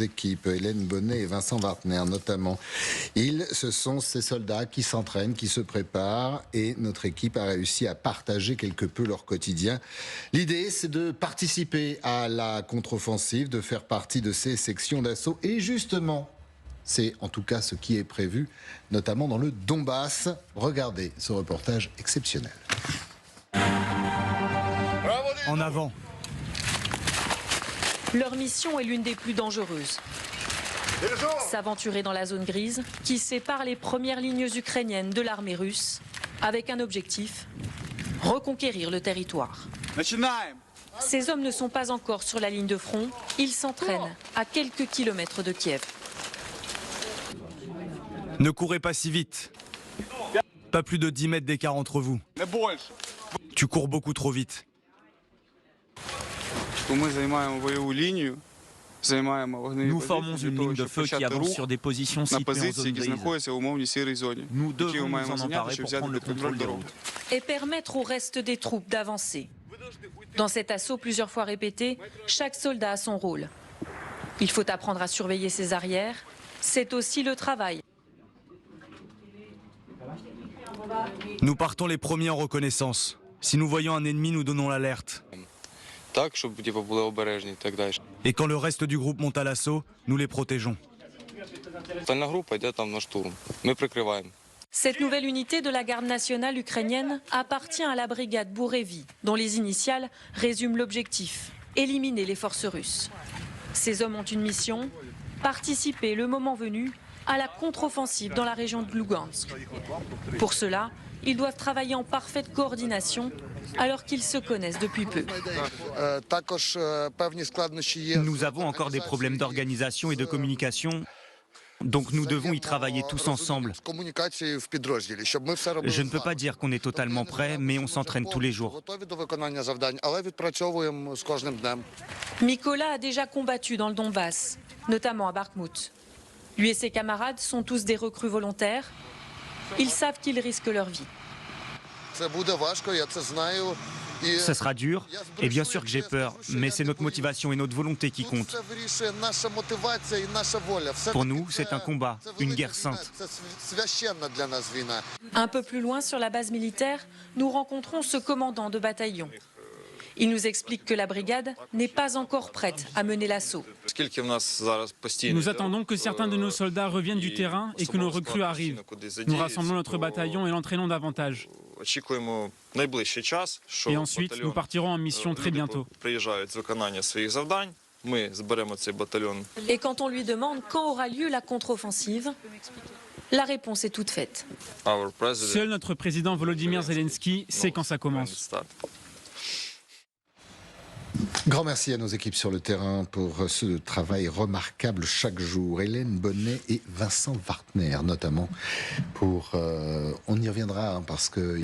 Équipes, Hélène Bonnet et Vincent Wartner notamment. Ce sont ces soldats qui s'entraînent, qui se préparent et notre équipe a réussi à partager quelque peu leur quotidien. L'idée, c'est de participer à la contre-offensive, de faire partie de ces sections d'assaut et justement, c'est en tout cas ce qui est prévu, notamment dans le Donbass. Regardez ce reportage exceptionnel. En avant. Leur mission est l'une des plus dangereuses. S'aventurer dans la zone grise qui sépare les premières lignes ukrainiennes de l'armée russe avec un objectif, reconquérir le territoire. Ces hommes ne sont pas encore sur la ligne de front, ils s'entraînent à quelques kilomètres de Kiev. Ne courez pas si vite. Pas plus de 10 mètres d'écart entre vous. Tu cours beaucoup trop vite. Nous formons une ligne de feu qui avance sur des positions situées en zone grise. Nous devons nous en emparer pour prendre le contrôle des routes. Et permettre au reste des troupes d'avancer. Dans cet assaut plusieurs fois répété, chaque soldat a son rôle. Il faut apprendre à surveiller ses arrières. C'est aussi le travail. Nous partons les premiers en reconnaissance. Si nous voyons un ennemi, nous donnons l'alerte. Et quand le reste du groupe monte à l'assaut, nous les protégeons. Cette nouvelle unité de la garde nationale ukrainienne appartient à la brigade Bourevi, dont les initiales résument l'objectif, éliminer les forces russes. Ces hommes ont une mission, participer le moment venu à la contre-offensive dans la région de Lugansk. Pour cela, ils doivent travailler en parfaite coordination alors qu'ils se connaissent depuis peu. Nous avons encore des problèmes d'organisation et de communication, donc nous devons y travailler tous ensemble. Je ne peux pas dire qu'on est totalement prêt, mais on s'entraîne tous les jours. Mykola a déjà combattu dans le Donbass, notamment à Bakhmout. Lui et ses camarades sont tous des recrues volontaires. Ils savent qu'ils risquent leur vie. Ça sera dur, et bien sûr que j'ai peur, mais c'est notre motivation et notre volonté qui comptent. Pour nous, c'est un combat, une guerre sainte. Un peu plus loin sur la base militaire, nous rencontrons ce commandant de bataillon. Il nous explique que la brigade n'est pas encore prête à mener l'assaut. Nous attendons que certains de nos soldats reviennent du terrain et que nos recrues arrivent. Nous rassemblons notre bataillon et l'entraînons davantage. Et ensuite, nous partirons en mission très bientôt. Et quand on lui demande quand aura lieu la contre-offensive, la réponse est toute faite. Seul notre président Volodymyr Zelensky sait quand ça commence. Grand merci à nos équipes sur le terrain pour ce travail remarquable chaque jour. Hélène Bonnet et Vincent Wartner notamment pour... on y reviendra parce que...